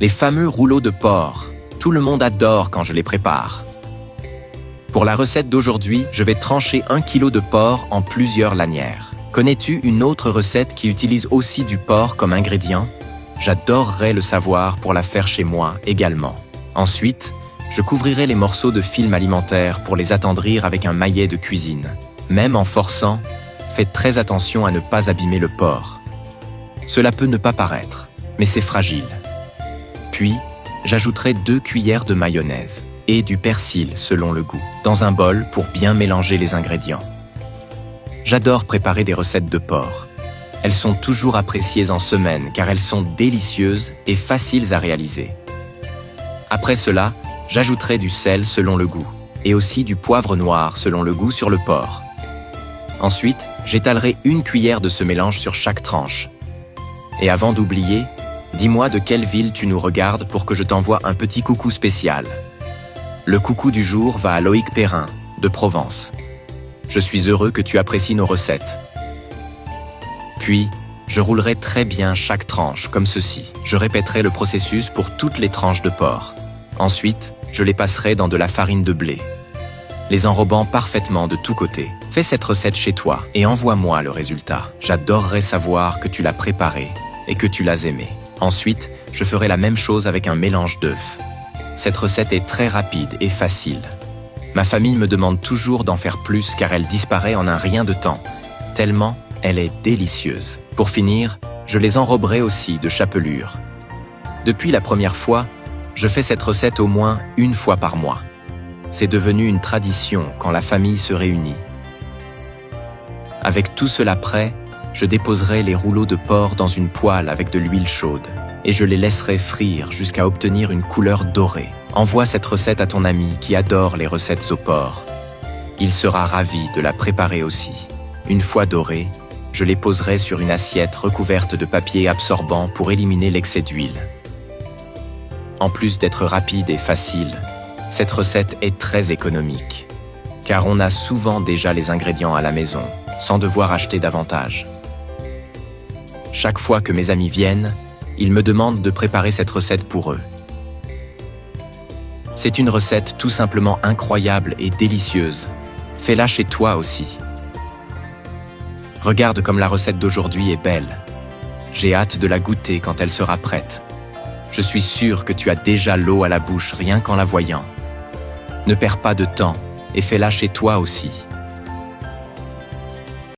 Les fameux rouleaux de porc. Tout le monde adore quand je les prépare. Pour la recette d'aujourd'hui, je vais trancher 1 kg de porc en plusieurs lanières. Connais-tu une autre recette qui utilise aussi du porc comme ingrédient? J'adorerais le savoir pour la faire chez moi également. Ensuite, je couvrirai les morceaux de film alimentaire pour les attendrir avec un maillet de cuisine. Même en forçant, faites très attention à ne pas abîmer le porc. Cela peut ne pas paraître, mais c'est fragile. Puis, j'ajouterai 2 cuillères de mayonnaise et du persil selon le goût, dans un bol pour bien mélanger les ingrédients. J'adore préparer des recettes de porc. Elles sont toujours appréciées en semaine car elles sont délicieuses et faciles à réaliser. Après cela, j'ajouterai du sel selon le goût et aussi du poivre noir selon le goût sur le porc. Ensuite, j'étalerai 1 cuillère de ce mélange sur chaque tranche. Et avant d'oublier, dis-moi de quelle ville tu nous regardes pour que je t'envoie un petit coucou spécial. Le coucou du jour va à Loïc Perrin, de Provence. Je suis heureux que tu apprécies nos recettes. Puis, je roulerai très bien chaque tranche, comme ceci. Je répéterai le processus pour toutes les tranches de porc. Ensuite, je les passerai dans de la farine de blé, les enrobant parfaitement de tous côtés. Fais cette recette chez toi et envoie-moi le résultat. J'adorerais savoir que tu l'as préparé et que tu l'as aimé. Ensuite, je ferai la même chose avec un mélange d'œufs. Cette recette est très rapide et facile. Ma famille me demande toujours d'en faire plus car elle disparaît en un rien de temps, tellement elle est délicieuse. Pour finir, je les enroberai aussi de chapelure. Depuis la première fois, je fais cette recette au moins 1 fois par mois. C'est devenu une tradition quand la famille se réunit. Avec tout cela prêt, je déposerai les rouleaux de porc dans une poêle avec de l'huile chaude et je les laisserai frire jusqu'à obtenir une couleur dorée. Envoie cette recette à ton ami qui adore les recettes au porc. Il sera ravi de la préparer aussi. Une fois dorées, je les poserai sur une assiette recouverte de papier absorbant pour éliminer l'excès d'huile. En plus d'être rapide et facile, cette recette est très économique, car on a souvent déjà les ingrédients à la maison, sans devoir acheter davantage. Chaque fois que mes amis viennent, ils me demandent de préparer cette recette pour eux. C'est une recette tout simplement incroyable et délicieuse. Fais-la chez toi aussi. Regarde comme la recette d'aujourd'hui est belle. J'ai hâte de la goûter quand elle sera prête. Je suis sûr que tu as déjà l'eau à la bouche rien qu'en la voyant. Ne perds pas de temps et fais-la chez toi aussi.